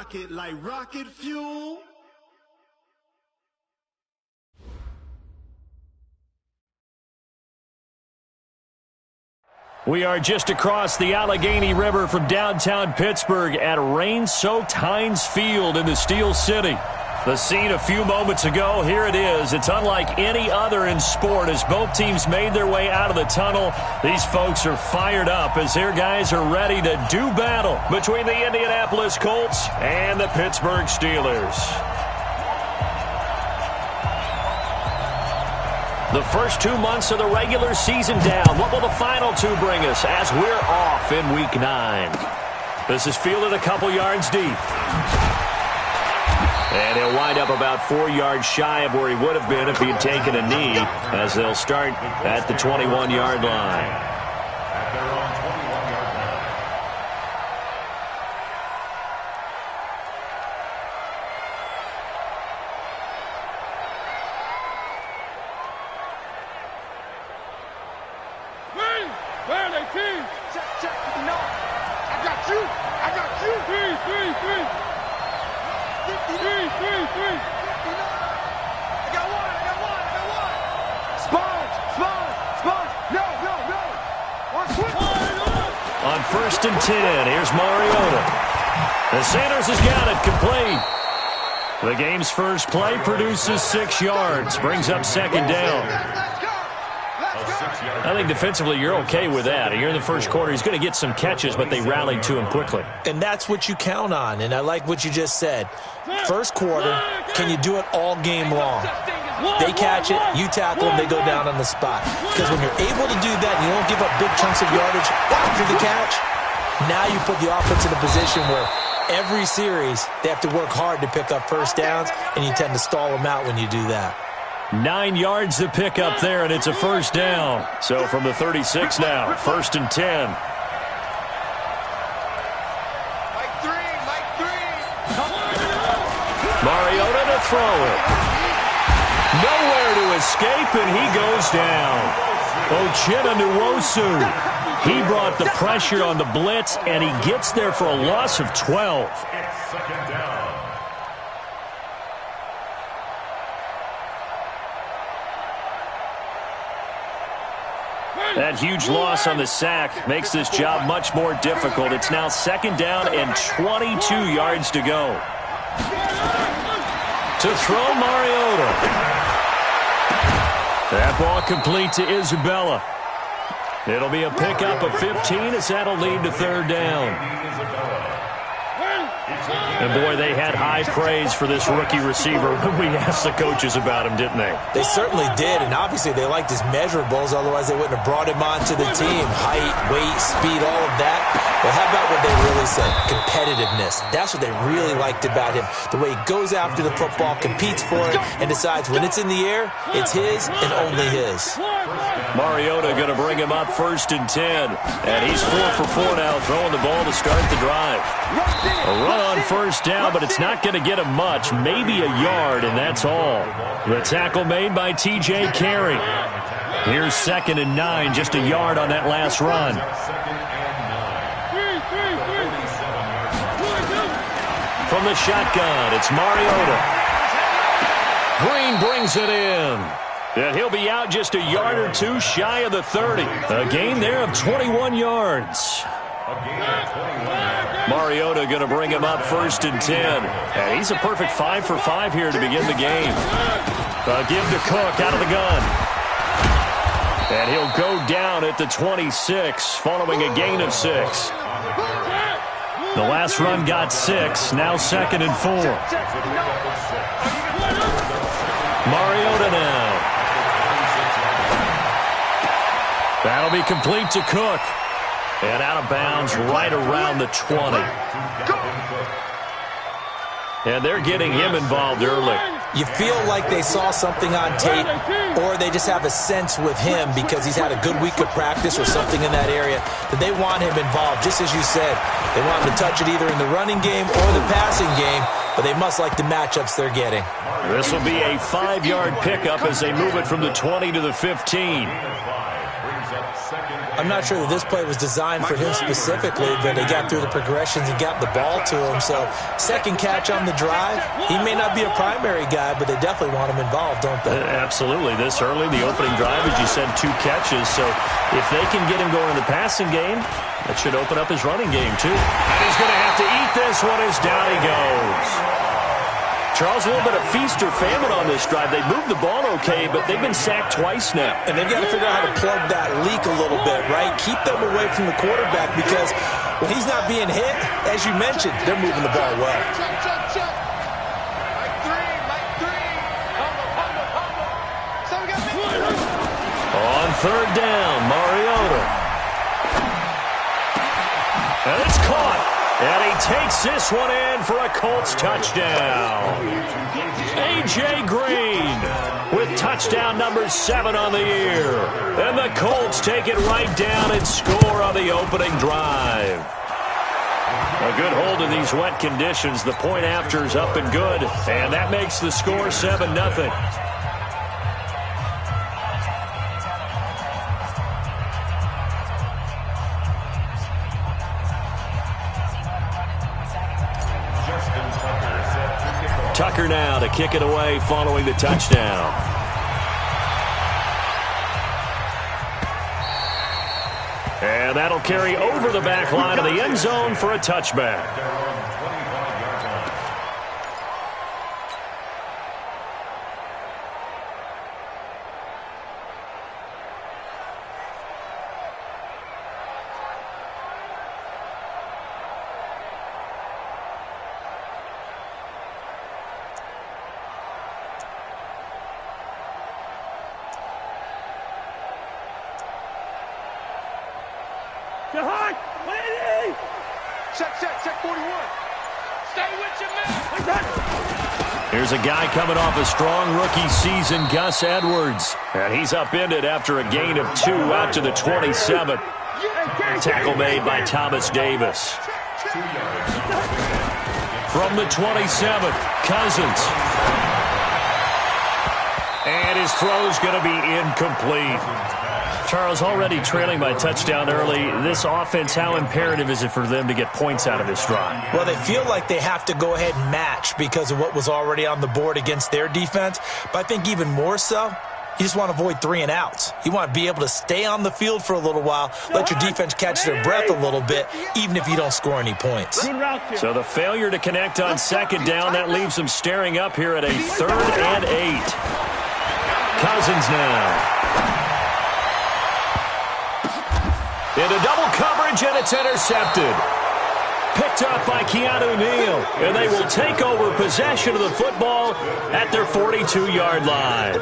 rocket like rocket fuel. We are just across the Allegheny River from downtown Pittsburgh at rain-soaked Heinz Field in the Steel City. The scene a few moments ago, here it is. It's unlike any other in sport as both teams made their way out of the tunnel. These folks are fired up as their guys are ready to do battle between the Indianapolis Colts and the Pittsburgh Steelers. The first 2 months of the regular season down. What will the final two bring us as we're off in Week 9? This is fielded a couple yards deep. And he'll wind up about 4 yards shy of where he would have been if he had taken a knee, as they'll start at the 21-yard line. On 1st and 10, here's Mariota. And Sanders has got it complete. The game's first play produces 6 yards, brings up 2nd down. I think defensively you're okay with that. Here in the first quarter, he's going to get some catches, but they rallied to him quickly. And that's what you count on, and I like what you just said. First quarter, can you do it all game long? They catch it, you tackle them, they go down on the spot. Because when you're able to do that, and you don't give up big chunks of yardage after the catch, now you put the offense in a position where every series they have to work hard to pick up first downs, and you tend to stall them out when you do that. 9 yards to pick up there, and it's a first down. So from the 36 now, 1st and 10. Mariota to throw it. Nowhere to escape, and he goes down. Uchenna Nwosu. He brought the pressure on the blitz, and he gets there for a loss of 12. That huge loss on the sack makes this job much more difficult. It's now 2nd down and 22 yards to go. To throw Mariota. That ball complete to Isabella. It'll be a pickup of 15 as that'll lead to 3rd down. And, boy, they had high praise for this rookie receiver when we asked the coaches about him, didn't they? They certainly did, and obviously they liked his measurables. Otherwise, they wouldn't have brought him onto the team. Height, weight, speed, all of that. Well, how about what they really said? Competitiveness. That's what they really liked about him. The way he goes after the football, competes for it, and decides when it's in the air, it's his and only his. Mariota going to bring him up 1st and 10. And he's 4 for 4 now, throwing the ball to start the drive. A run on 1st down, but it's not going to get him much. Maybe a yard, and that's all. The tackle made by T.J. Carey. Here's 2nd and 9, just a yard on that last run. From the shotgun, it's Mariota. Green brings it in. And he'll be out just a yard or two shy of the 30. A gain there of 21 yards. Mariota going to bring him up 1st and 10. And he's a perfect 5 for 5 here to begin the game. A give to Cook out of the gun. And he'll go down at the 26 following a gain of 6. The last run got 6. Now 2nd and 4. Mariota now. That'll be complete to Cook. And out of bounds right around the 20. And they're getting him involved early. You feel like they saw something on tape, or they just have a sense with him because he's had a good week of practice or something in that area that they want him involved. Just as you said, they want him to touch it either in the running game or the passing game, but they must like the matchups they're getting. This will be a 5-yard pickup as they move it from the 20 to the 15. Brings up 2nd I'm not sure that this play was designed for him specifically, but they got through the progressions and got the ball to him. So second catch on the drive, he may not be a primary guy, but they definitely want him involved, don't they? Absolutely. This early, the opening drive, as you said, 2 catches. So if they can get him going in the passing game, that should open up his running game, too. And he's going to have to eat this one as down he goes. Charles, a little bit of feast or famine on this drive. They moved the ball okay, but they've been sacked twice now. And they've got to figure out how to plug that leak a little bit, right? Keep them away from the quarterback because when he's not being hit, as you mentioned, they're moving the ball well. On third down, Mariota. And it's caught. And he takes this one in for a Colts touchdown. A.J. Green with touchdown number 7 on the year. And the Colts take it right down and score on the opening drive. A good hold in these wet conditions. The point after is up and good. And that makes the score 7-0. Tucker now to kick it away following the touchdown. And that'll carry over the back line of the end zone for a touchback. Check 41. Stay with your man. Here's a guy coming off a strong rookie season, Gus Edwards. And he's upended after a gain of 2 out to the 27. Tackle made by Thomas Davis. From the 27, Cousins. And his throw's going to be incomplete. Charles, already trailing by touchdown early. This offense, how imperative is it for them to get points out of this drive? Well, they feel like they have to go ahead and match because of what was already on the board against their defense. But I think even more so, you just want to avoid 3 and outs. You want to be able to stay on the field for a little while, let your defense catch their breath a little bit, even if you don't score any points. So the failure to connect on second down, that leaves them staring up here at a 3rd and 8. Cousins now. Into double coverage, and it's intercepted. Picked up by Keanu Neal, and they will take over possession of the football at their 42-yard line.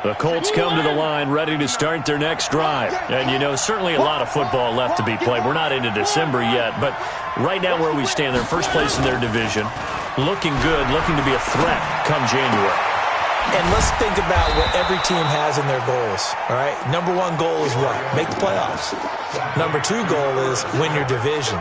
The Colts come to the line ready to start their next drive. And, you know, certainly a lot of football left to be played. We're not into December yet, but right now where we stand, they're first place in their division, looking good, looking to be a threat come January. And let's think about what every team has in their goals, all right? Number 1 goal is what? Make the playoffs. Number 2 goal is win your division.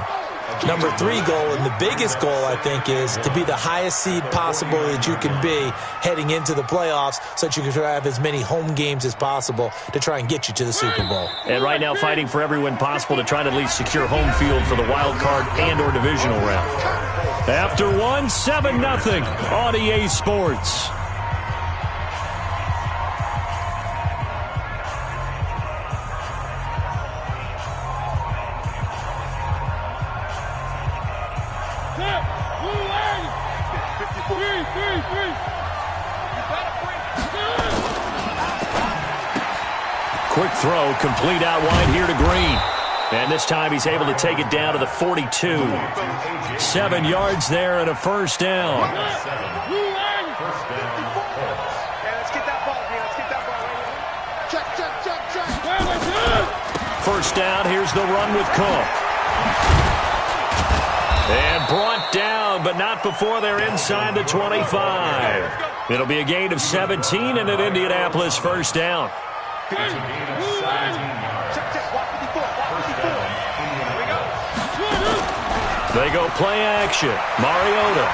Number 3 goal, and the biggest goal, I think, is to be the highest seed possible that you can be heading into the playoffs so that you can have as many home games as possible to try and get you to the Super Bowl. And right now fighting for every win possible to try to at least secure home field for the wild card and or divisional round. After 1, 7-0 on EA Sports. Quick throw, complete out wide here to Green. And this time he's able to take it down to the 42. 7 yards there and a first down. First down, here's the run with Cook. And brought down, but not before they're inside the 25. It'll be a gain of 17 and an Indianapolis first down. They go play action. Mariota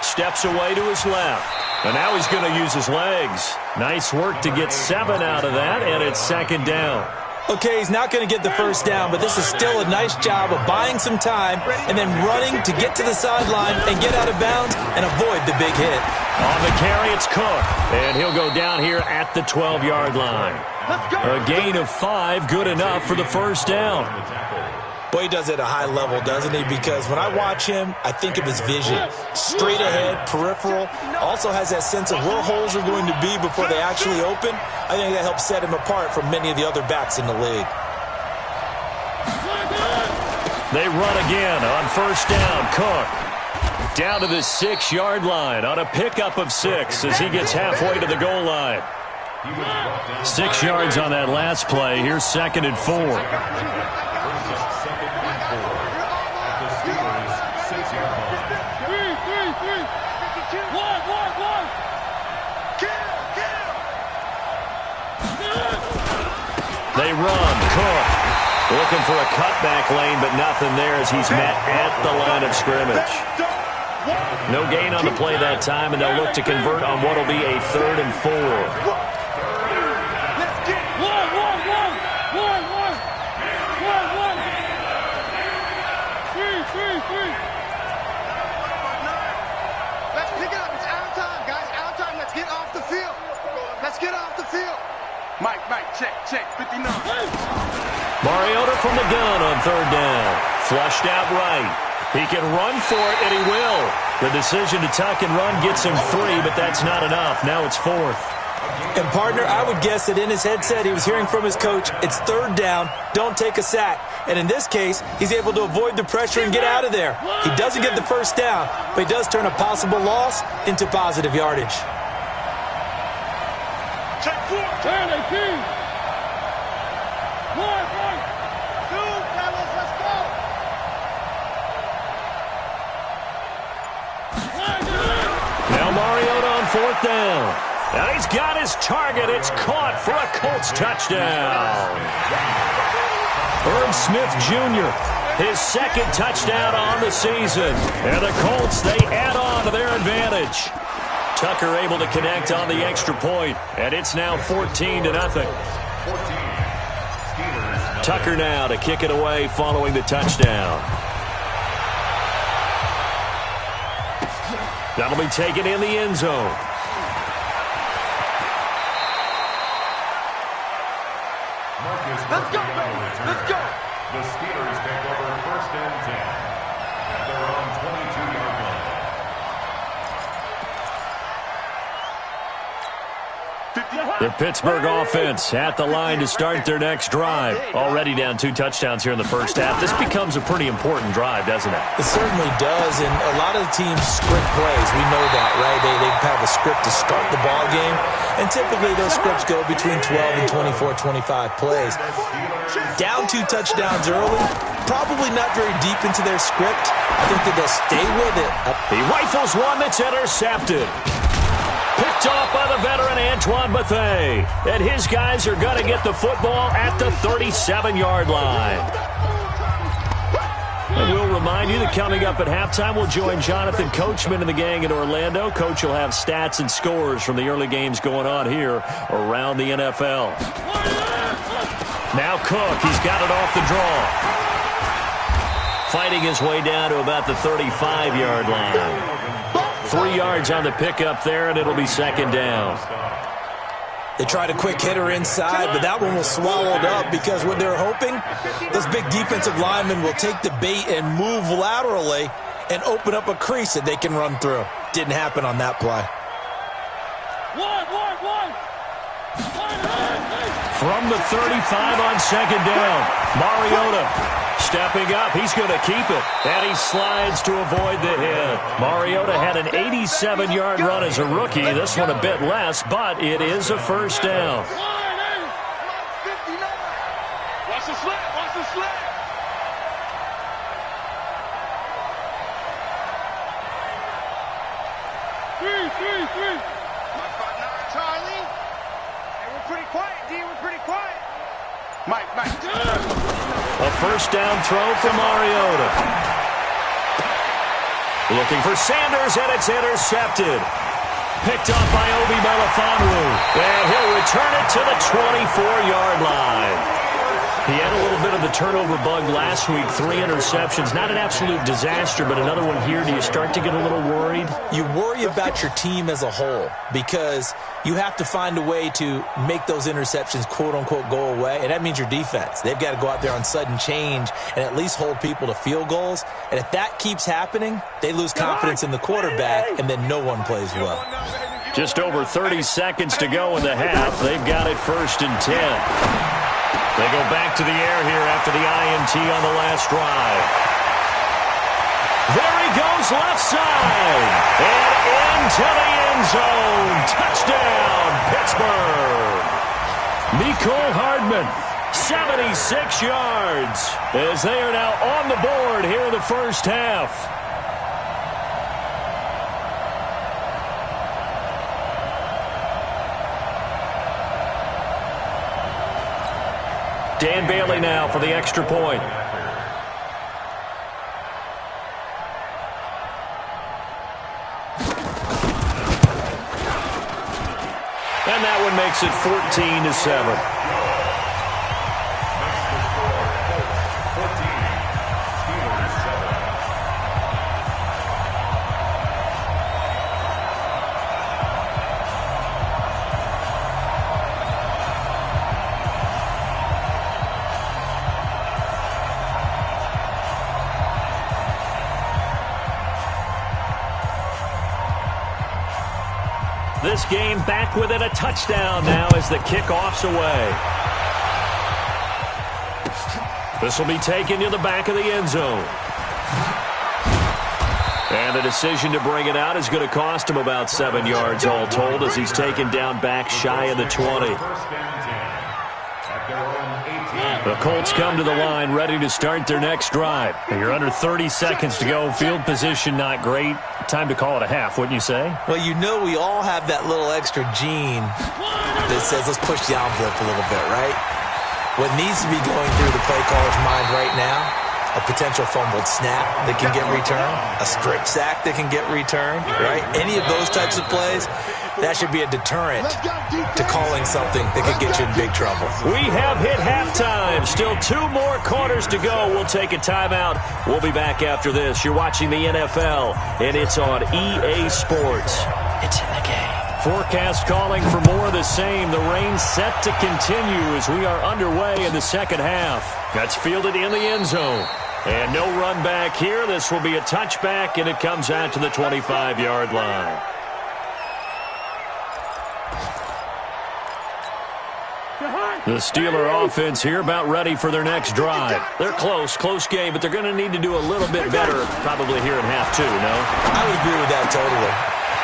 steps away to his left. And now he's going to use his legs. Nice work to get 7 out of that, and it's second down. Okay, he's not going to get the first down, but this is still a nice job of buying some time and then running to get to the sideline and get out of bounds and avoid the big hit. On the carry, it's Cook, and he'll go down here at the 12-yard line. A gain of 5, good enough for the first down. Boy, he does it at a high level, doesn't he? Because when I watch him, I think of his vision. Straight ahead, peripheral. Also has that sense of where holes are going to be before they actually open. I think that helps set him apart from many of the other backs in the league. They run again on first down. Cook down to the 6-yard line on a pickup of 6 as he gets halfway to the goal line. 6 yards on that last play. Here's second and 4. They run. Cook looking for a cutback lane, but nothing there as he's met at the line of scrimmage. No gain on the play that time, and they'll look to convert on what will be a 3rd and 4. Let's pick it up. It's out of time, guys. Out of time. Let's get off the field. Let's get off the field. Mike, check, 59. Mariota from the gun on 3rd down. Flushed out right. He can run for it, and he will. The decision to tuck and run gets him 3, but that's not enough. Now it's 4th. And, partner, I would guess that in his headset he was hearing from his coach, it's 3rd down, don't take a sack. And in this case, he's able to avoid the pressure and get out of there. He doesn't get the first down, but he does turn a possible loss into positive yardage. Check 4. Turn, AP. 1, 2, fellas, let's go. Now Mariota on 4th down. And he's got his target. It's caught for a Colts touchdown. Herb Smith Jr., his 2nd touchdown on the season. And the Colts, they add on to their advantage. Tucker able to connect on the extra point, and it's now 14-0. Tucker now to kick it away following the touchdown. That'll be taken in the end zone. Let's go, baby. Let's go. The Steelers take over 1st and 10 at their own 22-yard line. The Pittsburgh offense at the line to start their next drive. Already down 2 touchdowns here in the first half. This becomes a pretty important drive, doesn't it? It certainly does, and a lot of the teams script plays. We know that, right? They have a script to start the ball game, and typically those scripts go between 12 and 24, 25 plays. Down 2 touchdowns early, probably not very deep into their script. I think that they'll stay with it. He rifles one that's intercepted. Picked off by the veteran Antoine Bethea. And his guys are going to get the football at the 37-yard line. And we'll remind you that coming up at halftime, we'll join Jonathan Coachman and the gang in Orlando. Coach will have stats and scores from the early games going on here around the NFL. Now Cook, he's got it off the draw. Fighting his way down to about the 35-yard line. 3 yards on the pickup there, and it'll be second down. They tried a quick hitter inside, but that one was swallowed up because what they're hoping, those big defensive linemen will take the bait and move laterally and open up a crease that they can run through. Didn't happen on that play. From the 35 on second down, Mariota stepping up. He's going to keep it, and he slides to avoid the hit. Mariota had an 87-yard run as a rookie. This one a bit less, but it is a first down. Watch the slap. Watch the slap. Three. Charlie. Hey, we're pretty quiet, D. We're pretty quiet. Mike. A first down throw for Mariota. Looking for Sanders, and it's intercepted. Picked up by Obi Melifonwu. And he'll return it to the 24-yard line. He had a little bit of the turnover bug last week, 3 interceptions. Not an absolute disaster, but another one here. Do you start to get a little worried? You worry about your team as a whole because you have to find a way to make those interceptions, quote-unquote, go away, and that means your defense. They've got to go out there on sudden change and at least hold people to field goals. And if that keeps happening, they lose confidence in the quarterback, and then no one plays well. Just over 30 seconds to go in the half. They've got it 1st and 10. They go back to the air here after the INT on the last drive. There he goes left side. And into the end zone. Touchdown, Pittsburgh. Mecole Hardman, 76 yards, as they are now on the board here in the first half. Dan Bailey now for the extra point. And that one makes it 14-7. This game back within a touchdown now as the kickoff's away. This will be taken to the back of the end zone. And the decision to bring it out is going to cost him about 7 yards all told as he's taken down back shy of the 20. The Colts come to the line ready to start their next drive. You're under 30 seconds to go. Field position not great. Time to call it a half, wouldn't you say? Well, you know we all have that little extra gene that says let's push the envelope a little bit, right? What needs to be going through the play caller's mind right now, a potential fumbled snap that can get returned, a strip sack that can get returned, right? Any of those types of plays, that should be a deterrent to calling something that could get you in big trouble. We have hit halftime. Still 2 more quarters to go. We'll take a timeout. We'll be back after this. You're watching the NFL, and it's on EA Sports. It's in the game. Forecast calling for more of the same. The rain set to continue as we are underway in the second half. That's fielded in the end zone. And no run back here. This will be a touchback, and it comes out to the 25-yard line. The Steeler offense here about ready for their next drive. They're close game, but they're going to need to do a little bit better probably here in half 2, no? I would agree with that totally.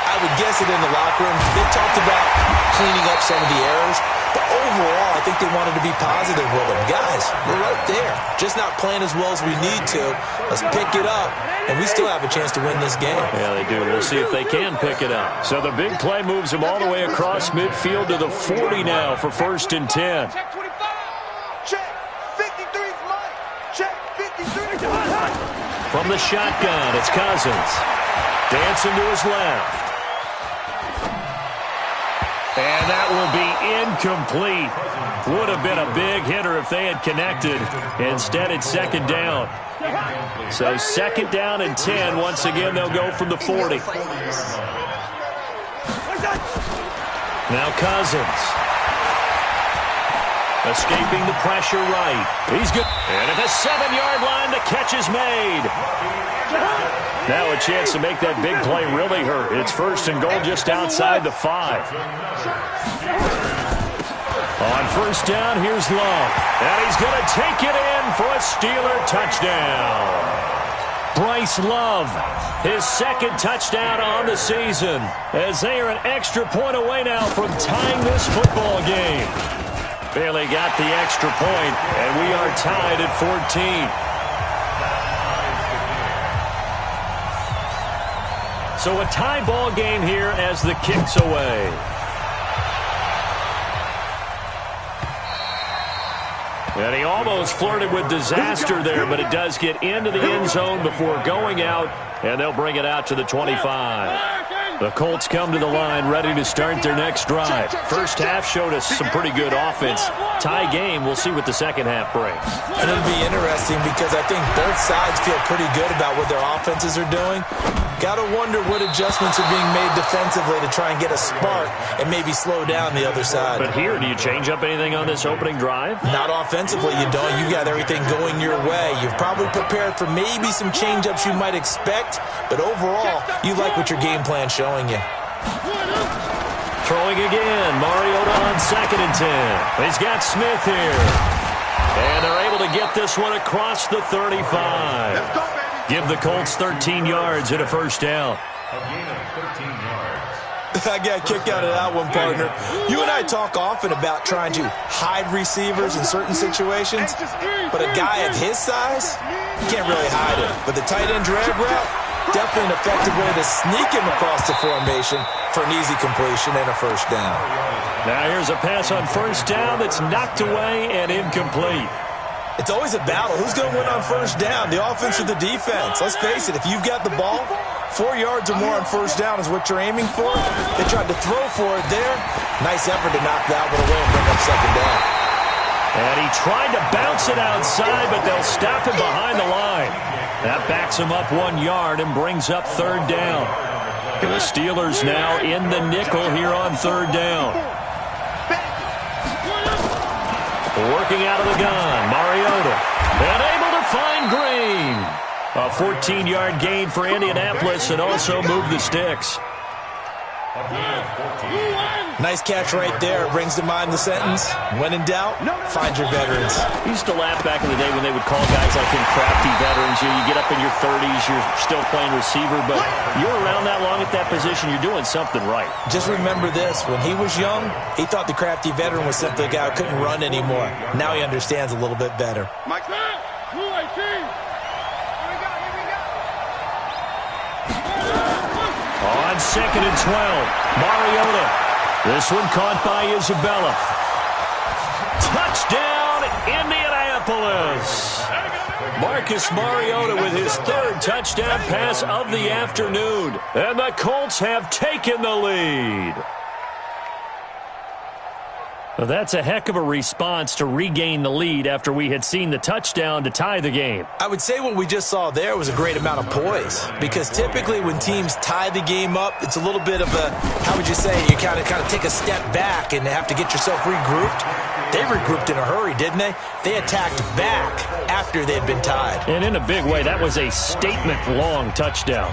I would guess it in the locker room. They talked about cleaning up some of the errors, but overall, I think they wanted to be positive with them. Guys, we're right there. Just not playing as well as we need to. Let's pick it up, and we still have a chance to win this game. Yeah, they do. We'll see if they can pick it up. So the big play moves them all the way across midfield to the 40 now for 1st and 10. Check 25. Check 53's Mike. Check 53. From the shotgun, it's Cousins. Dancing to his left. And that will be incomplete. Would have been a big hitter if they had connected. Instead, it's 2nd down. So 2nd down and 10. Once again, they'll go from the 40. Now Cousins. Escaping the pressure right. He's good. And at the 7-yard line, the catch is made. Now a chance to make that big play really hurt. It's 1st and goal just outside the 5. On 1st down, here's Love. And he's going to take it in for a Steeler touchdown. Bryce Love, his 2nd touchdown on the season, as they are an extra point away now from tying this football game. Bailey got the extra point, and we are tied at 14. So a tie ball game here as the kick's away. And he almost flirted with disaster there, but it does get into the end zone before going out, and they'll bring it out to the 25. The Colts come to the line ready to start their next drive. First half showed us some pretty good offense. Tie game, we'll see what the second half brings. And it'll be interesting because I think both sides feel pretty good about what their offenses are doing. Got to wonder what adjustments are being made defensively to try and get a spark and maybe slow down the other side. But here, do you change up anything on this opening drive? Not offensively, you don't. You got everything going your way. You've probably prepared for maybe some change-ups you might expect, but overall, you like what your game plan's showing you. Throwing again. Mariota on 2nd and 10. He's got Smith here. And they're able to get this one across the 35. Let's go, baby. Give the Colts 13 yards and a first down. A gain of 13 yards. I got a kick out of that one, partner. You and I talk often about trying to hide receivers in certain situations, but a guy of his size, you can't really hide him. But the tight end drag route, definitely an effective way to sneak him across the formation for an easy completion and a first down. Now here's a pass on first down that's knocked away and incomplete. It's always a battle. Who's going to win on first down, the offense or the defense? Let's face it, if you've got the ball, 4 yards or more on first down is what you're aiming for. They tried to throw for it there. Nice effort to knock that one away and bring up second down. And he tried to bounce it outside, but they'll stop him behind the line. That backs him up 1 yard and brings up third down. And the Steelers now in the nickel here on third down. Working out of the gun, Mariota. And able to find Green. A 14-yard gain for Indianapolis and also move the sticks. Nice catch right there. Brings to mind the sentence, when in doubt, find your veterans. I used to laugh back in the day when they would call guys like him crafty veterans. You get up in your 30s, you're still playing receiver, but you're around that long at that position, you're doing something right. Just remember this. When he was young, he thought the crafty veteran was simply a guy who couldn't run anymore. Now he understands a little bit better. Mike. On 2nd and 12, Mariota. This one caught by Isabella. Touchdown, Indianapolis. Marcus Mariota with his third touchdown pass of the afternoon. And the Colts have taken the lead. Well, that's a heck of a response to regain the lead after we had seen the touchdown to tie the game. I would say what we just saw there was a great amount of poise, because typically when teams tie the game up, it's a little bit of a, how would you say, you kind of take a step back and have to get yourself regrouped. They regrouped in a hurry, didn't they? They attacked back after they'd been tied. And in a big way, that was a statement-long touchdown.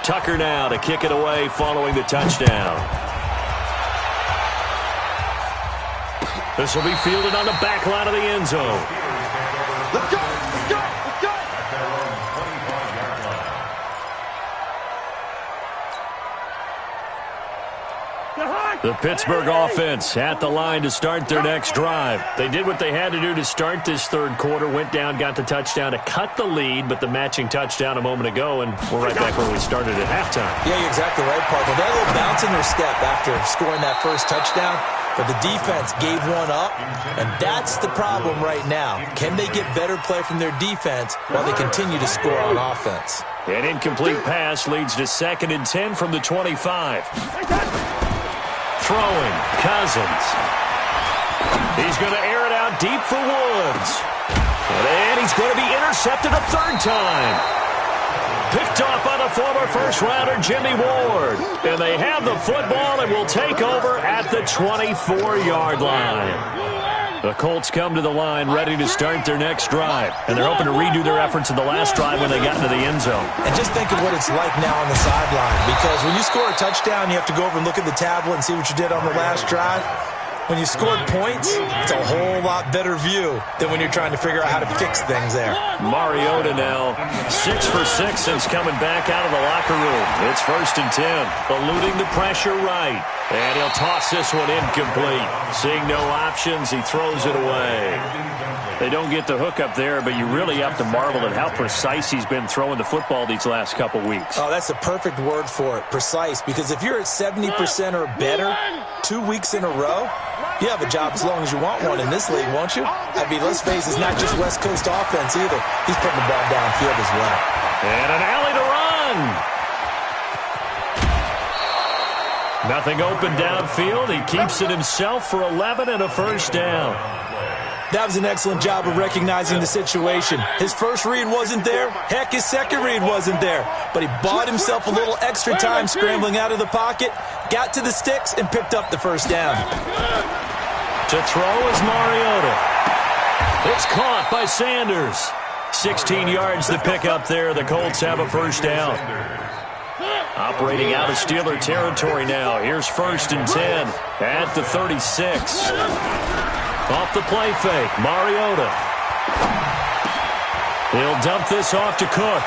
Tucker now to kick it away following the touchdown. This will be fielded on the back line of the end zone. Let's go, let's go, let's go. At their own 25-yard line. The Pittsburgh offense at the line to start their next drive. They did what they had to do to start this third quarter, went down, got the touchdown to cut the lead, but the matching touchdown a moment ago, and we're right back where we started at halftime. Yeah, you're exactly right, partner. They had a little bounce in their step after scoring that first touchdown, but the defense gave one up, and that's the problem right now. Can they get better play from their defense while they continue to score on offense? An incomplete pass leads to 2nd and 10 from the 25. Throwing, Cousins. He's going to air it out deep for Woods. And he's going to be intercepted a third time. Picked off by the former first-rounder Jimmy Ward. And they have the football and will take over at the 24-yard line. The Colts come to the line ready to start their next drive. And they're hoping to redo their efforts in the last drive when they got into the end zone. And just think of what it's like now on the sideline. Because when you score a touchdown, you have to go over and look at the tablet and see what you did on the last drive. when you scored points, it's a whole lot better view than when you're trying to figure out how to fix things there. Mariota now 6 for 6 since coming back out of the locker room. It's 1st and 10. Eluding the pressure right. And he'll toss this one incomplete. Seeing no options, he throws it away. They don't get the hook up there, but you really have to marvel at how precise he's been throwing the football these last couple weeks. Oh, that's the perfect word for it, precise, because if you're at 70% or better 2 weeks in a row, you have a job as long as you want one in this league, won't you? I mean, let's face it, it's not just West Coast offense either. He's putting the ball downfield as well. And an alley to run. Nothing open downfield. He keeps it himself for 11 and a first down. That was an excellent job of recognizing the situation. His first read wasn't there. Heck, his second read wasn't there. But he bought himself a little extra time scrambling out of the pocket, got to the sticks, and picked up the first down. To throw is Mariota. It's caught by Sanders. 16 yards to pick up there. The Colts have a first down. Operating out of Steeler territory now. Here's 1st and 10 at the 36. Off the play fake, Mariota. He'll dump this off to Cook.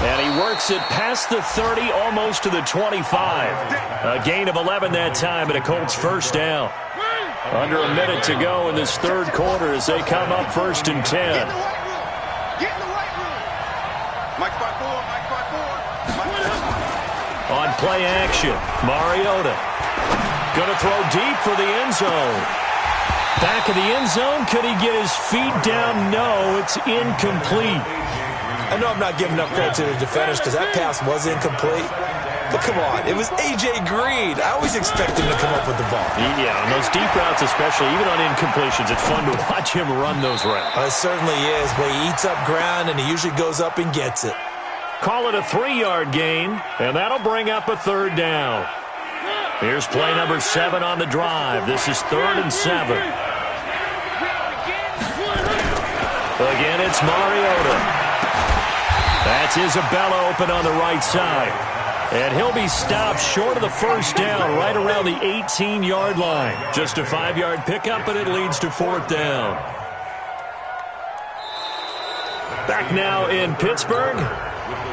And he works it past the 30, almost to the 25. A gain of 11 that time, and a Colts first down. Under a minute to go in this third quarter as they come up 1st and 10. Get in the right room. Mike 5-4, Mike 5-4. On play action, Mariota. Going to throw deep for the end zone. Back of the end zone. Could he get his feet down? No, it's incomplete. I know I'm not giving enough credit to the defenders because that pass was incomplete. But come on, it was A.J. Green. I always expect him to come up with the ball. Yeah, on those deep routes especially, even on incompletions, it's fun to watch him run those routes. It certainly is, but he eats up ground and he usually goes up and gets it. Call it a 3-yard gain, and that'll bring up a third down. Here's play number 7 on the drive. This is 3rd and 7. Again, it's Mariota. That's Isabella open on the right side. And he'll be stopped short of the first down right around the 18-yard line. Just a 5-yard pickup, and it leads to 4th down. Back now in Pittsburgh.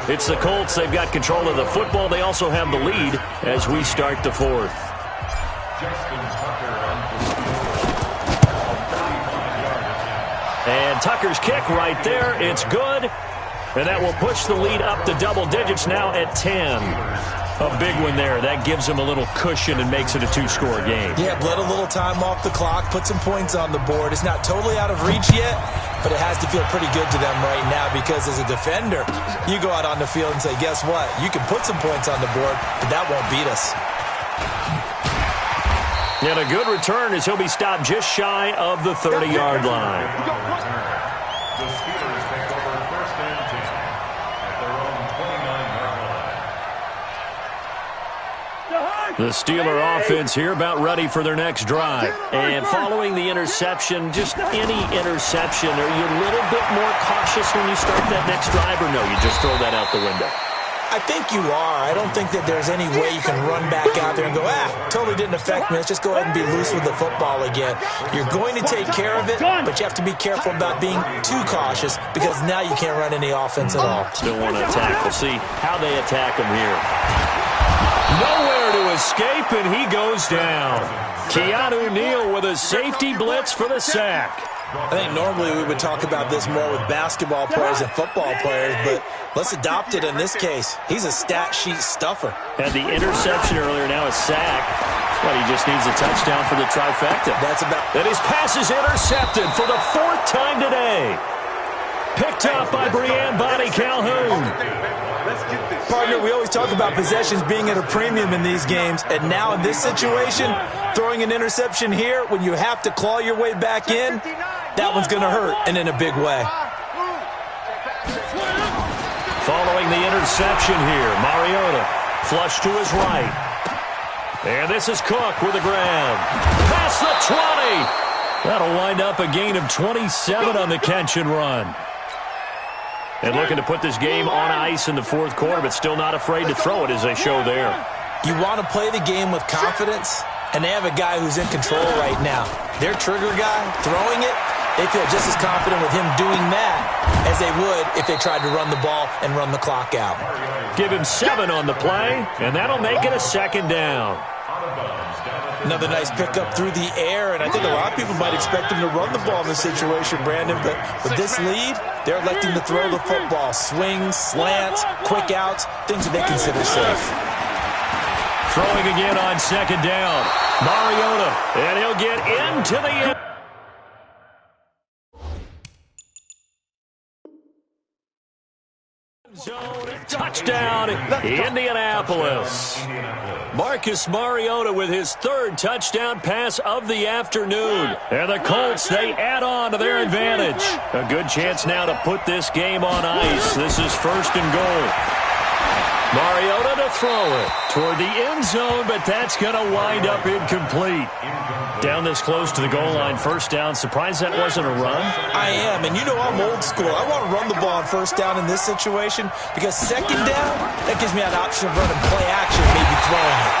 It's the Colts. They've got control of the football. They also have the lead as we start the 4th. And Tucker's kick right there. It's good. And that will push the lead up to double digits now at 10. A big one there. That gives them a little cushion and makes it a 2-score game. Yeah, bled a little time off the clock, put some points on the board. It's not totally out of reach yet, but it has to feel pretty good to them right now because as a defender, you go out on the field and say, guess what? You can put some points on the board, but that won't beat us. And a good return as he'll be stopped just shy of the 30-yard line. The Steelers take over 1st and 10 at their own 29-yard line. The Steeler offense here about ready for their next drive. And following the interception, just any interception, are you a little bit more cautious when you start that next drive, or no, you just throw that out the window? I think you are. I don't think that there's any way you can run back out there and go, totally didn't affect me. Let's just go ahead and be loose with the football again. You're going to take care of it, but you have to be careful about being too cautious because now you can't run any offense at all. Still want to attack. We'll see how they attack him here. Nowhere to escape, and he goes down. Keanu Neal with a safety blitz for the sack. I think normally we would talk about this more with basketball players and football players, but let's adopt it in this case. He's a stat sheet stuffer. Had the interception earlier, now a sack. But he just needs a touchdown for the trifecta. That's about. And his pass is intercepted for the 4th time today. Picked up by Breanne Bonnie Calhoun. Partner, we always talk about possessions being at a premium in these games, and now in this situation, throwing an interception here when you have to claw your way back in, that one's going to hurt, and in a big way. Following the interception here, Mariota flush to his right. And this is Cook with a grab. Past the 20. That'll wind up a gain of 27 on the catch and run. And looking to put this game on ice in the 4th quarter, but still not afraid to throw it as they show there. You want to play the game with confidence, And they have a guy who's in control right now. Their trigger guy, throwing it, they feel just as confident with him doing that as they would if they tried to run the ball and run the clock out. Give him 7 on the play, and that'll make it a 2nd down. Another nice pickup through the air, and I think a lot of people might expect him to run the ball in this situation, Brandon, but with this lead, they're electing to throw the football. Swings, slants, quick outs, things that they consider safe. Throwing again on 2nd down. Mariota, and he'll get into the end. Touchdown, Indianapolis. Marcus Mariota with his 3rd touchdown pass of the afternoon. And the Colts, they add on to their advantage. A good chance now to put this game on ice. This is 1st and goal. Mariota to throw it toward the end zone, but that's going to wind up incomplete. Down this close to the goal line, 1st down. Surprised that wasn't a run? I am, and you know I'm old school. I want to run the ball on 1st down in this situation because 2nd down, that gives me an option of running play action, maybe throwing it.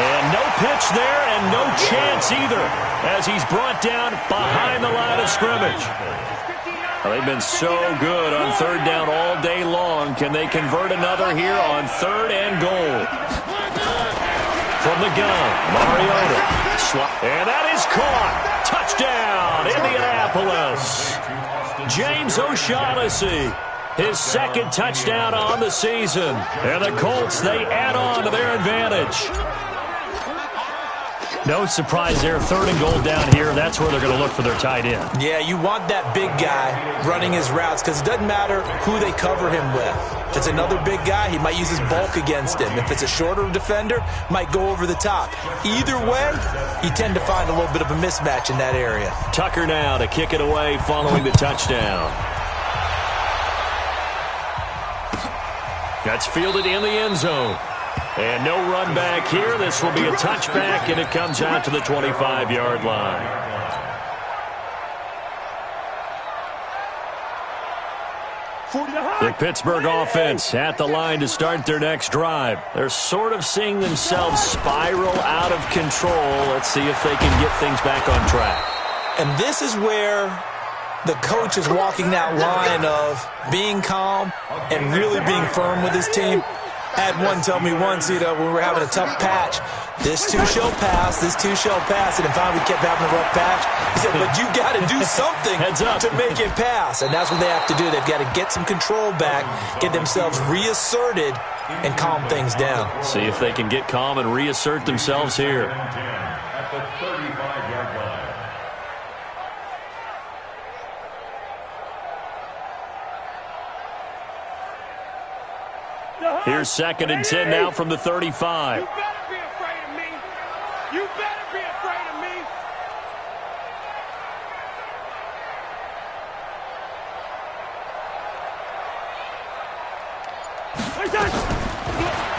And no pitch there and no chance either as he's brought down behind the line of scrimmage. Well, they've been so good on 3rd down all day long. Can they convert another here on 3rd and goal? From the gun, Mariota. And that is caught. Touchdown, Indianapolis. James O'Shaughnessy, his 2nd touchdown on the season. And the Colts, they add on to their advantage. No surprise there. 3rd and goal down here. That's where they're going to look for their tight end. Yeah, you want that big guy running his routes because it doesn't matter who they cover him with. If it's another big guy, he might use his bulk against him. If it's a shorter defender, might go over the top. Either way, you tend to find a little bit of a mismatch in that area. Tucker now to kick it away following the touchdown. That's fielded in the end zone. And no run back here. This will be a touchback, and it comes out to the 25-yard line. The Pittsburgh offense at the line to start their next drive. They're sort of seeing themselves spiral out of control. Let's see if they can get things back on track. And this is where the coach is walking that line of being calm and really being firm with his team. I had one tell me once, when we were having a tough patch, this too shall pass, this too shall pass, and finally we kept having a rough patch. He said, but you got to do something to make it pass, and that's what they have to do. They've got to get some control back, get themselves reasserted, and calm things down. See if they can get calm and reassert themselves here. At the 35-yard line. Here's 2nd and 10 now from the 35. You better be afraid of me. You better be afraid of me.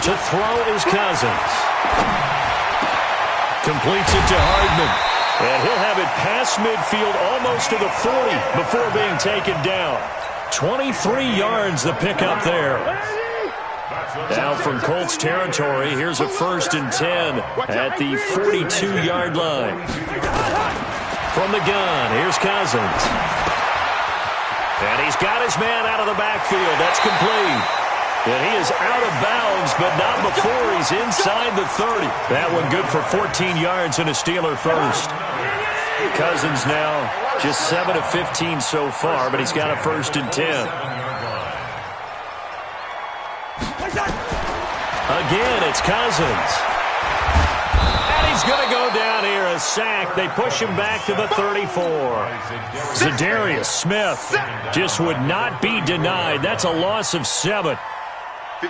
To throw is Cousins. Completes it to Hardman. And he'll have it past midfield almost to the 40 before being taken down. 23 yards the pickup there. Now from Colts territory, here's a 1st and 10 at the 42-yard line. From the gun, here's Cousins. And he's got his man out of the backfield. That's complete. And he is out of bounds, but not before he's inside the 30. That one good for 14 yards and a Steeler first. Cousins now just 7 of 15 so far, but he's got a 1st and 10. Again, it's Cousins. And he's going to go down here, a sack. They push him back to the 34. Zadarius Smith just would not be denied. That's a loss of 7.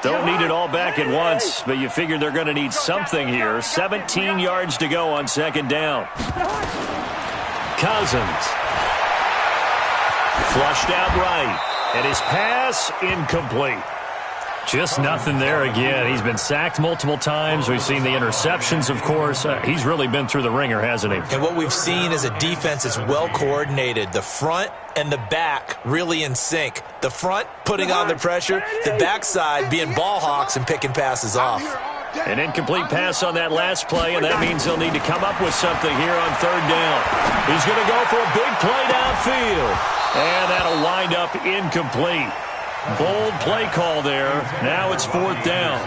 Don't need it all back at once, but you figure they're going to need something here. 17 yards to go on 2nd down. Cousins. Flushed out right. And his pass incomplete. Just nothing there again. He's been sacked multiple times. We've seen the interceptions, of course. He's really been through the ringer, hasn't he? And what we've seen is a defense that's well coordinated. The front and the back really in sync. The front putting on the pressure, the backside being ball hawks and picking passes off. An incomplete pass on that last play, and that means they'll need to come up with something here on third down. He's going to go for a big play downfield, and that'll wind up incomplete. Bold play call there. Now it's fourth down.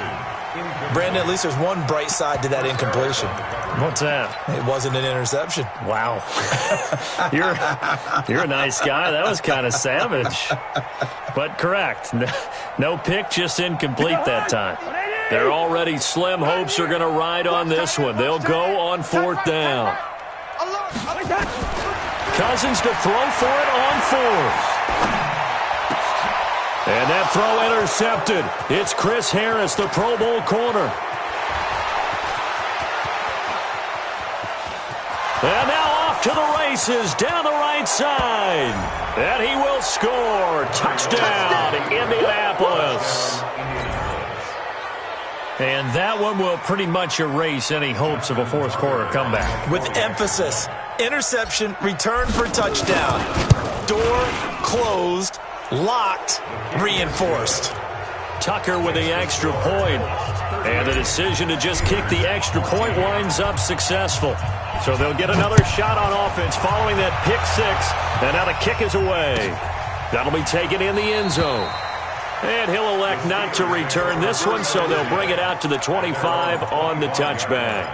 Brandon, at least there's one bright side to that incompletion. What's that? It wasn't an interception. Wow. You're a nice guy. That was kind of savage. But correct. No pick, just incomplete that time. Their already slim hopes are going to ride on this one. They'll go on fourth down. Cousins to throw for it on fourth. And that throw intercepted. It's Chris Harris, the Pro Bowl corner. And now off to the races down the right side. And he will score. Touchdown, Indianapolis. And that one will pretty much erase any hopes of a fourth quarter comeback. With emphasis, interception, return for touchdown. Door closed, locked, reinforced. Tucker with the extra point. And the decision to just kick the extra point winds up successful. So they'll get another shot on offense following that pick six. And now the kick is away. That'll be taken in the end zone. And he'll elect not to return this one, so they'll bring it out to the 25 on the touchback.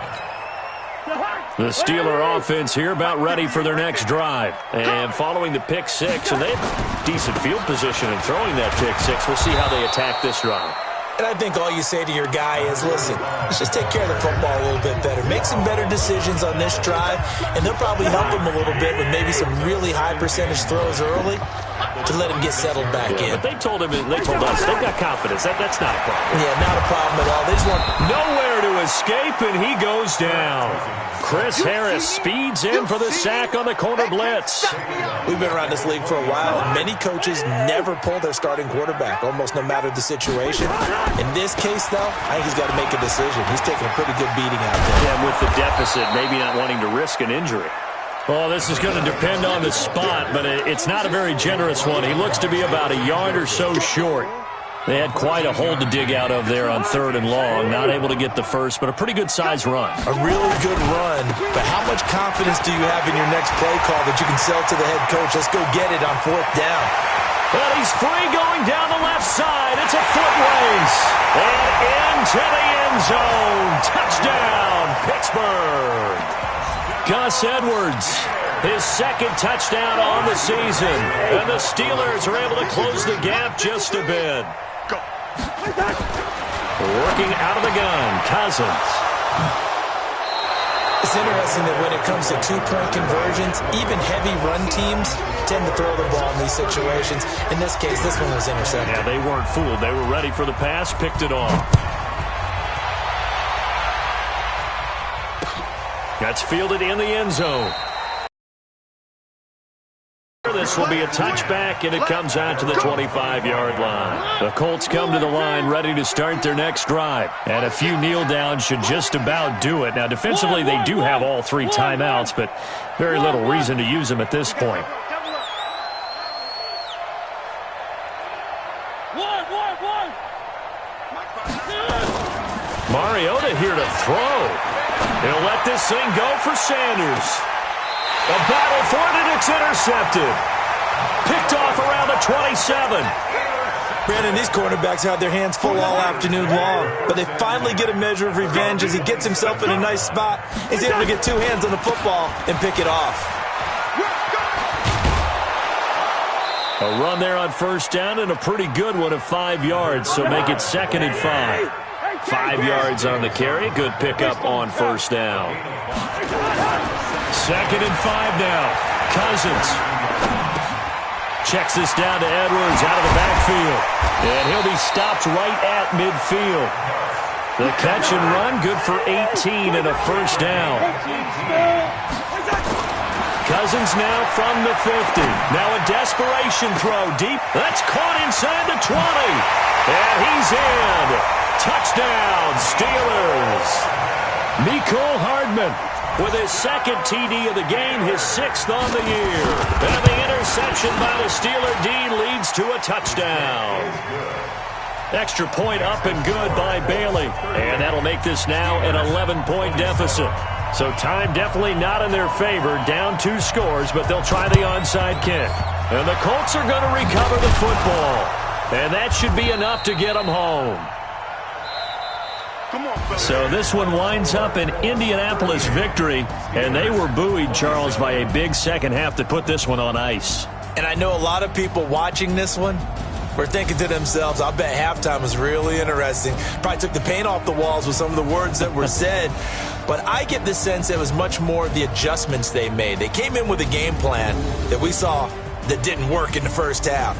The Steeler offense here about ready for their next drive. And following the pick six, and they have decent field position in throwing that pick six. We'll see how they attack this drive. And I think all you say to your guy is, listen, let's just take care of the football a little bit better. Make some better decisions on this drive, and they'll probably help him a little bit with maybe some really high percentage throws early to let him get settled back in. But they told us they've got confidence. That's not a problem. Yeah, not a problem at all. They just want nowhere to escape, and he goes down. Chris Harris speeds in for the sack on the corner blitz. We've been around this league for a while, and many coaches never pull their starting quarterback, almost no matter the situation. In this case, though, I think he's got to make a decision. He's taking a pretty good beating out there. Yeah, with the deficit, maybe not wanting to risk an injury. Oh, this is going to depend on the spot, but it's not a very generous one. He looks to be about a yard or so short. They had quite a hole to dig out of there on third and long. Not able to get the first, but a pretty good-sized run. A really good run, but how much confidence do you have in your next play call that you can sell to the head coach? Let's go get it on fourth down. Well, he's free going down the left side. It's a foot race. And into the end zone. Touchdown, Pittsburgh. Gus Edwards, his second touchdown on the season. And the Steelers are able to close the gap just a bit. Working out of the gun, Cousins. It's interesting that when it comes to two-point conversions, even heavy run teams tend to throw the ball in these situations. In this case, this one was intercepted. Yeah, they weren't fooled. They were ready for the pass, picked it off. That's fielded in the end zone. This will be a touchback, and it comes out to the 25-yard line. The Colts come to the line ready to start their next drive. And a few kneel downs should just about do it. Now, defensively, they do have all three timeouts, but very little reason to use them at this point. Mariota here to throw. He'll let this thing go for Sanders. A battle for it, and it's intercepted. Picked off around the 27. Brandon, these cornerbacks had their hands full all afternoon long, but they finally get a measure of revenge as he gets himself in a nice spot. He's able to get two hands on the football and pick it off. A run there on first down, and a pretty good one of 5 yards, so make it 2nd and 5. 5 yards on the carry. Good pickup on first down. 2nd and 5 now. Cousins checks this down to Edwards out of the backfield. And he'll be stopped right at midfield. The catch and run, good for 18 and a first down. Cousins now from the 50. Now a desperation throw deep. That's caught inside the 20. And he's in. Touchdown, Steelers. Mecole Hardman with his second TD of the game, his 6th on the year. And the interception by the Steeler D leads to a touchdown. Extra point up and good by Bailey. And that'll make this now an 11-point deficit. So time definitely not in their favor. Down 2 scores, but they'll try the onside kick. And the Colts are going to recover the football. And that should be enough to get them home. So this one winds up an Indianapolis victory. And they were buoyed, Charles, by a big second half to put this one on ice. And I know a lot of people watching this one were thinking to themselves, I'll bet halftime was really interesting. Probably took the paint off the walls with some of the words that were said. But I get the sense it was much more the adjustments they made. They came in with a game plan that we saw that didn't work in the first half.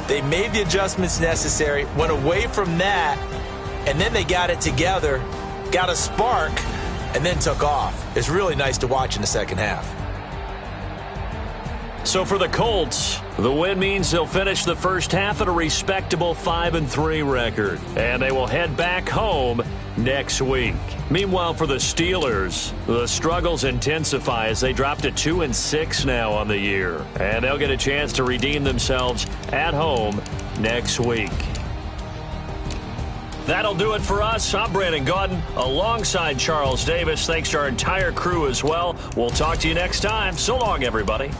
They made the adjustments necessary, went away from that, and then they got it together, got a spark, and then took off. It's really nice to watch in the second half. So for the Colts, the win means they'll finish the first half at a respectable 5-3 record. And they will head back home next week. Meanwhile, for the Steelers, the struggles intensify as they drop to 2-6 now on the year. And they'll get a chance to redeem themselves at home next week. That'll do it for us. I'm Brandon Gaudin alongside Charles Davis. Thanks to our entire crew as well. We'll talk to you next time. So long, everybody.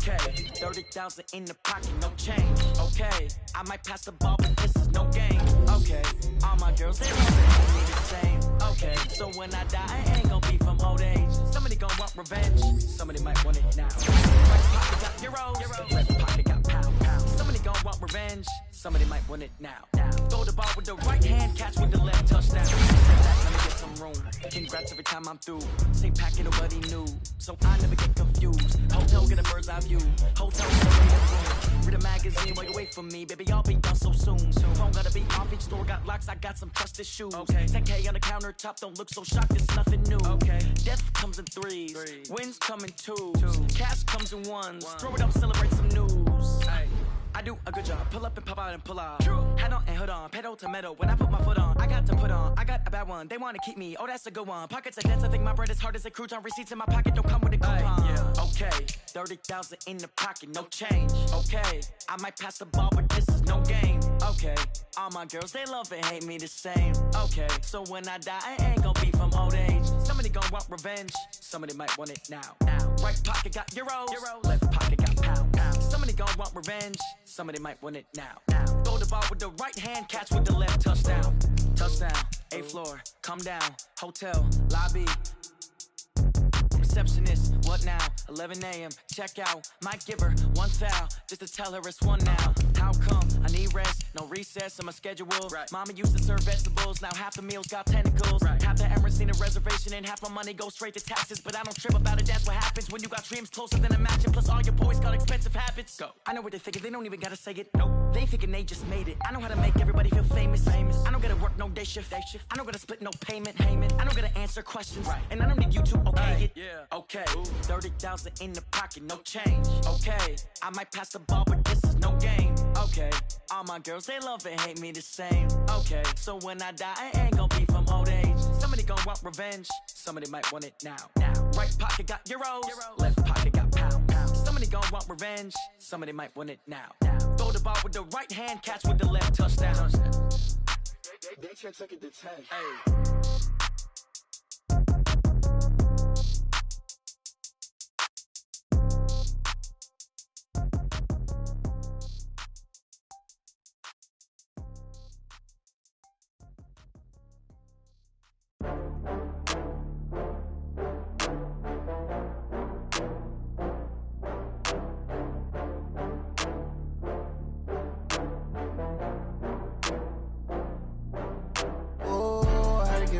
Okay, 30,000 in the pocket, no change. Okay, I might pass the ball, but this is no game. Okay, all my girls, they love me the same. Okay, so when I die, I ain't gonna be from old age. Somebody gonna want revenge, somebody might want it now. Right pocket got euros, left pocket got pound. Somebody gonna want revenge, somebody might want it now. Throw the ball with the right hand, catch with the left touchdown. Let me get some room. Congrats every time I'm through. Same packet of what he knew, so I never get confused. Hotel get a bird's eye view. Hotel get a room. Read a magazine while you wait for me, baby. I'll be done so soon. Phone gotta be off. Each store got locks. I got some trusted shoes. Okay. 10K on the countertop. Don't look so shocked. It's nothing new. Okay. Death comes in threes. Wins come in twos. Cash comes in ones. Throw it up, celebrate some news. Hey. I do a good job. Pull up and pop out and pull out. Head on and hood on. Pedal to metal. When I put my foot on, I got to put on. I got a bad one. They want to keep me. Oh, that's a good one. Pockets are dense. I think my bread is hard as a crouton. Receipts in my pocket don't come with a coupon. Okay. 30,000 in the pocket. No change. Okay. I might pass the ball, but this is no game. Okay. All my girls, they love and hate me the same. Okay. So when I die, I ain't gonna be from old age. Somebody gonna want revenge. Somebody might want it now. Right pocket got euros. Left pocket got pound. Somebody gonna want revenge. Somebody might want it now. Throw the ball with the right hand, catch with the left touchdown. Touchdown, 8th floor, come down, hotel, lobby. Receptionist, what now? 11 a.m., check out. Might give her one foul, just to tell her it's one now. How come? I need rest, no recess in my schedule. Right. Mama used to serve vegetables, now half the meals got tentacles. Right. Half the Emirates need a reservation and half my money goes straight to taxes. But I don't trip about it, that's what happens when you got dreams closer than a match. And plus all your boys got expensive habits. Go. I know what they're thinking, they don't even gotta say it. Nope. They ain't thinking they just made it. I know how to make everybody feel famous. I don't gotta work no day shift. I don't gotta split no payment. I don't gotta answer questions. Right. And I don't need you to okay it. Yeah. Okay, 30,000 in the pocket, no change. Okay, I might pass the ball, but this is no game. Okay, all my girls, they love and hate me the same. Okay, so when I die, I ain't gonna be from old age. Somebody gonna want revenge, somebody might want it now. Right pocket got euros, left pocket got pound. Somebody gonna want revenge, somebody might want it now. Throw the ball with the right hand, catch with the left touchdown. They took it to 10. Hey.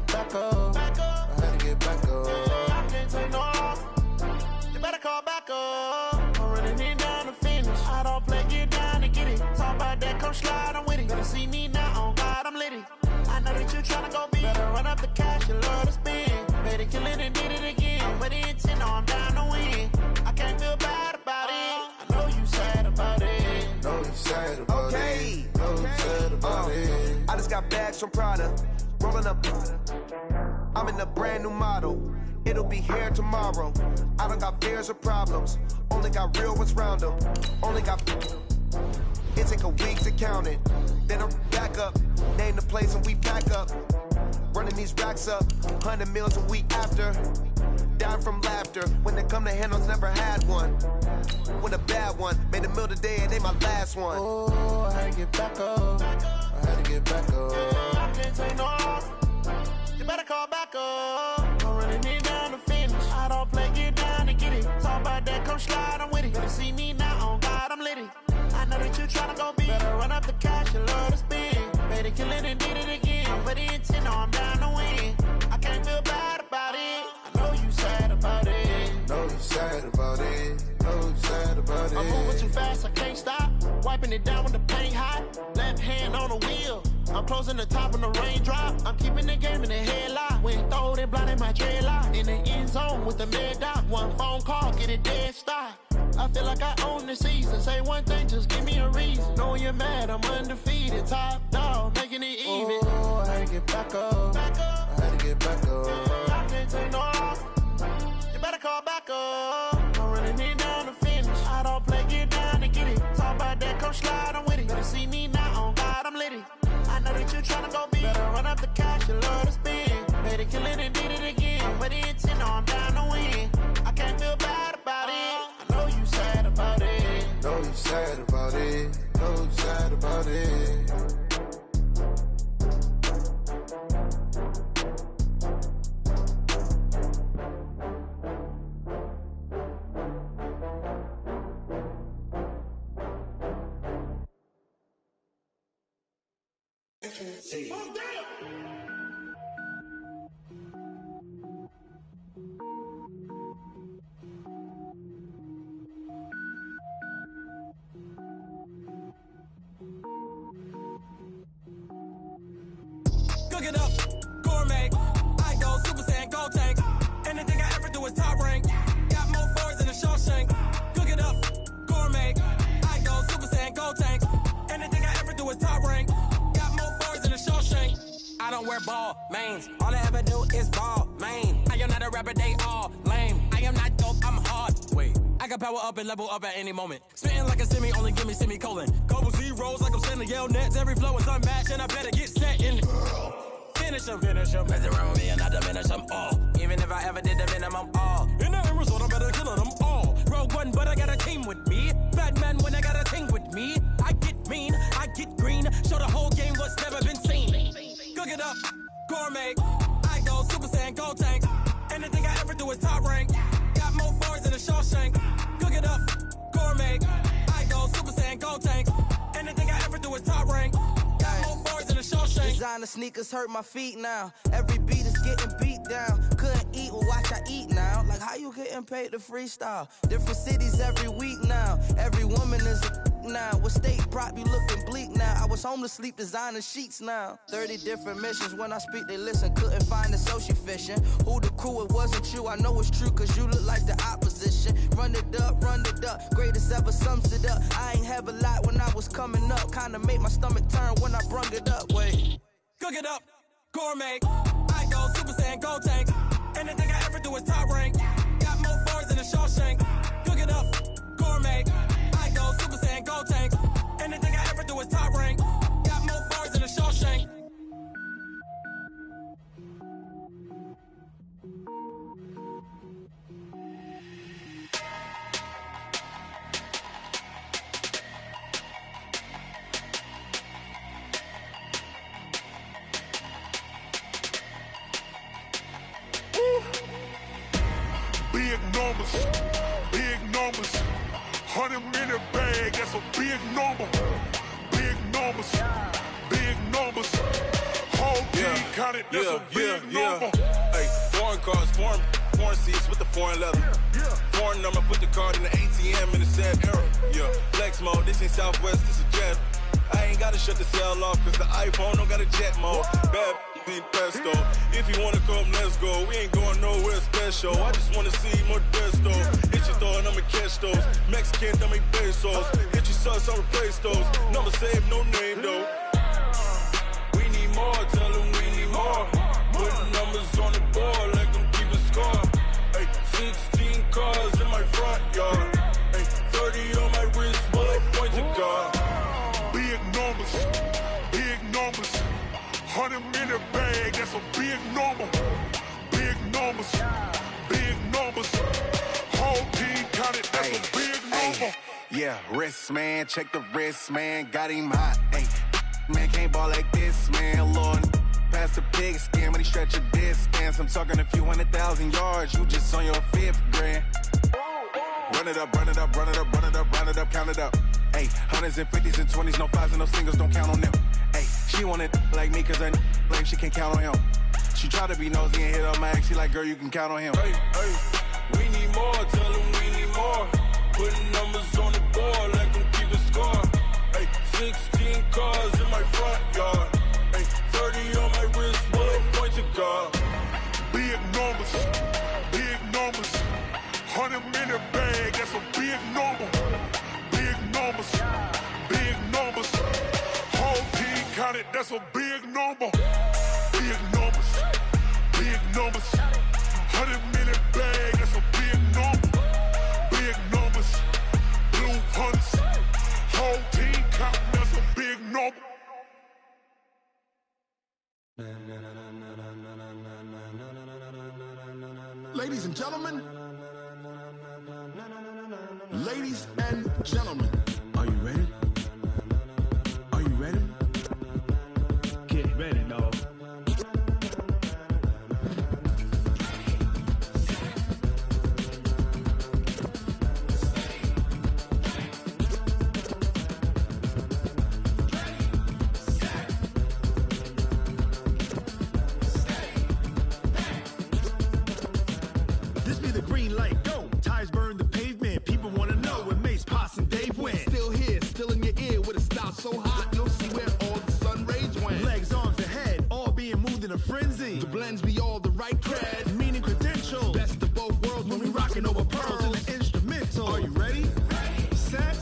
Back up. I had to get back up. I can't take no loss. You better call back up. I'm running it down to finish. I don't play, get down to get it. Talk about that, come slide, I'm with it. Better see me now, on God, I'm litty. I know that you tryna go be. Better run up the cash. sad about it. No sad about it. I just got bags from Prada, rolling up. I'm in a brand new model. It'll be here tomorrow. I don't got fears or problems. Only got real ones round them. Only got. It take a week to count it. Then I'm back up. Name the place and we pack up. Running these racks up. 100 meals a week after. Down from laughter. When they come to handles, never had one. With a bad one. Made a meal today and they my last one. Oh, I had to get back up. I had to get back up. I can't take no off. You better call back up. I'm running it down to finish. I don't play, get down to get it. Talk about that, come slide, I'm with it. Better see me now, on God, I'm litty. I know that you tryna go big. Better run up the cash and love to spend. Made a killing and did it again. I'm with the intent, I'm down to win. I can't feel bad about it. I know you sad about it. Know you sad about it. Know you sad about it. I'm moving too fast, I can't stop. Wiping it down when the paint hot. Left hand on the wheel. I'm closing the top when the raindrop. I'm keeping the game in the headlock. When throwed and blinded my dreadlock. In the end zone with the mad dot. One phone call, get it dead stop. I feel like I own the season. Say one thing, just give me a reason. Knowing you're mad, I'm undefeated. Top dog, making it even. Oh, I had to get back up. I had to get back up. I can't take no off. You better call back up. I'm running it down to finish. I don't play, get down to get it. Talk about that, come slide, I'm with it. Better see me now, on God, I'm litty. I know that you tryna go big. Better run up the cash, you love to spend. Made a killing and did it again. I'm with the intent, I'm down to win. I can't feel bad about it. I know you sad about it. Know you sad about it. Know you sad about it. Cook it up, gourmet. I go Super Saiyan, gold tank. Anything I ever do is top rank. Got more boards than a Shawshank. Cook it up, gourmet. I go Super Saiyan, gold tank. Anything I ever do is top rank. Got more boards than a Shawshank. I don't wear ball mains. All I ever do is ball main. I am not a rapper, they all lame. I am not dope, I'm hard. Wait, I got power up and level up at any moment. Spitting like a semi, only give me semicolon. Couple zeros like I'm sending yell nets. Every flow is unmatched and I better get set in. Finish him. Mess around with me and I diminish them all. Even if I ever did the minimum all. In the end result, I'm better killing them all. Rogue One, but I got a team with me. Batman when I got a team with me. I get mean, I get green. Show the whole game what's never been seen. Cook it up, gourmet. I go Super Saiyan, gold tank. Anything I ever do is top rank. Got more bars than a Shawshank. Cook it up, gourmet. I go Super Saiyan, gold tank. Anything I ever do is top rank. Got more bars than a Shawshank. Designer sneakers hurt my feet now. Every beat is getting beat down. Couldn't eat, well watch I eat now. Like how you getting paid to freestyle? Different cities every week now. Every woman is a now. With state prop, you looking bleak now. I was home to sleep designing sheets now. 30 different missions. When I speak, they listen. Couldn't find the social fishing. Who the crew, it wasn't you. I know it's true, cause you look like the opposition. Run it up. Greatest ever sums it up. I ain't have a lot when I was coming up. Kinda made my stomach turn when I brung it up. Wait. Cook it up, gourmet. I go Super Saiyan, gold tank. Anything I ever do is top rank. Got more bars than a Shawshank. Cook it up, gourmet. I go Super Saiyan, gold tank. Anything I ever do is top rank. Got more bars than a Shawshank. Big numbers, 100 minute bag, that's a big number. Big numbers, whole team counted, that's a big number. Hey, foreign cars, foreign seats with the foreign leather. Foreign number, put the card in the ATM in the sad era. Yeah, flex mode, this ain't Southwest, this is jet. I ain't gotta shut the cell off, cause the iPhone don't got a jet mode. Bad think pesto. If you wanna come, let's go. We ain't going nowhere special. I just wanna see Modesto. Hit your throw and I'ma catch those. Mexican, dummy pesos. Hit your sus, I'll replace those. Number save, no name though. We need more, tell them we need more. Putting numbers on the board, like them keep a score. Ay, 16 cars in my front yard. Ay, 30 on my wrist, bullet points of God. Big numbers, big numbers. 100 in the bag, that's a big number. Big numbers, big numbers. Whole team counted, that's a big number. Yeah, wrist man, check the wrist man, got him hot. Ay, man can't ball like this, man. Lord, past the pig skin when he stretch a distance. I'm talking a few 100,000 yards, you just on your 5th grand. Run it up, run it up, run it up, run it up, run it up, count it up. Ay, 100s and 50s and 20s, no 5s and no singles, don't count on them. Ay, she want it like me cause her blame, she can't count on him. She try to be nosy and hit on my ex, she like, girl, you can count on him. Hey, hey, we need more, tell them we need more. Putting numbers on the board, like them keep a score. Hey, 16 cars in my front yard. Hey, 30 on my wrist, bullet points of God. Big numbers, big numbers. 100 in the bag, that's a big number. Big numbers, big numbers. Whole team counted, that's a big number. Big numbers, big numbers. 100 in the bag, that's a big number. Big numbers, blue hunts. Whole team counting, that's a big number. Ladies and gentlemen, ladies and gentlemen, are you ready? Are you ready? Get ready, dog. This be the green light, go. Tires burn the pavement. People wanna know where Mace, Posse, and Dave went. Still here, still in your ear with a style so hot, no see where all the sun rays went. Legs, arms, and head, all being moved in a frenzy. The blends be all the right cred, meaning credentials. Best of both worlds when we rockin' over pearls in the instrumental. Are you ready? Set,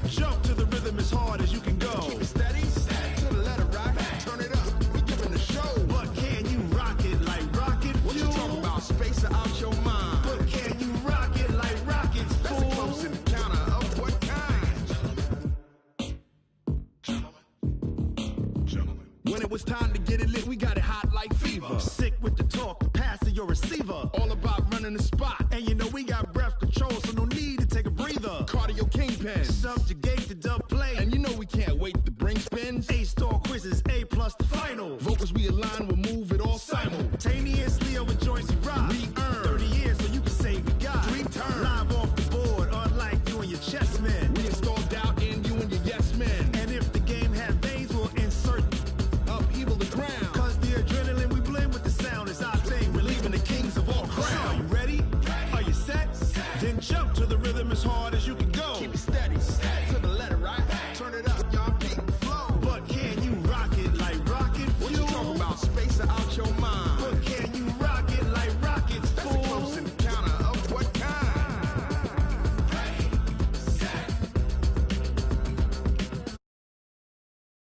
jump to the rhythm as hard as you can go. Keep it steady, to the letter rock, turn it up. We giving the show. But can you rock it like rocket fuel? What you talking about? Space out your mind. But can you rock it like rockets, fool? That's a close encounter of what kind? Gentlemen. When it was time to get it lit, we got it hot like fever. Sick with the talk, the pass to your receiver. All about running the spot. And you know we got breath control, so no need to take a breather. Cardio kingpin, subjugate the dub play. And you know we can't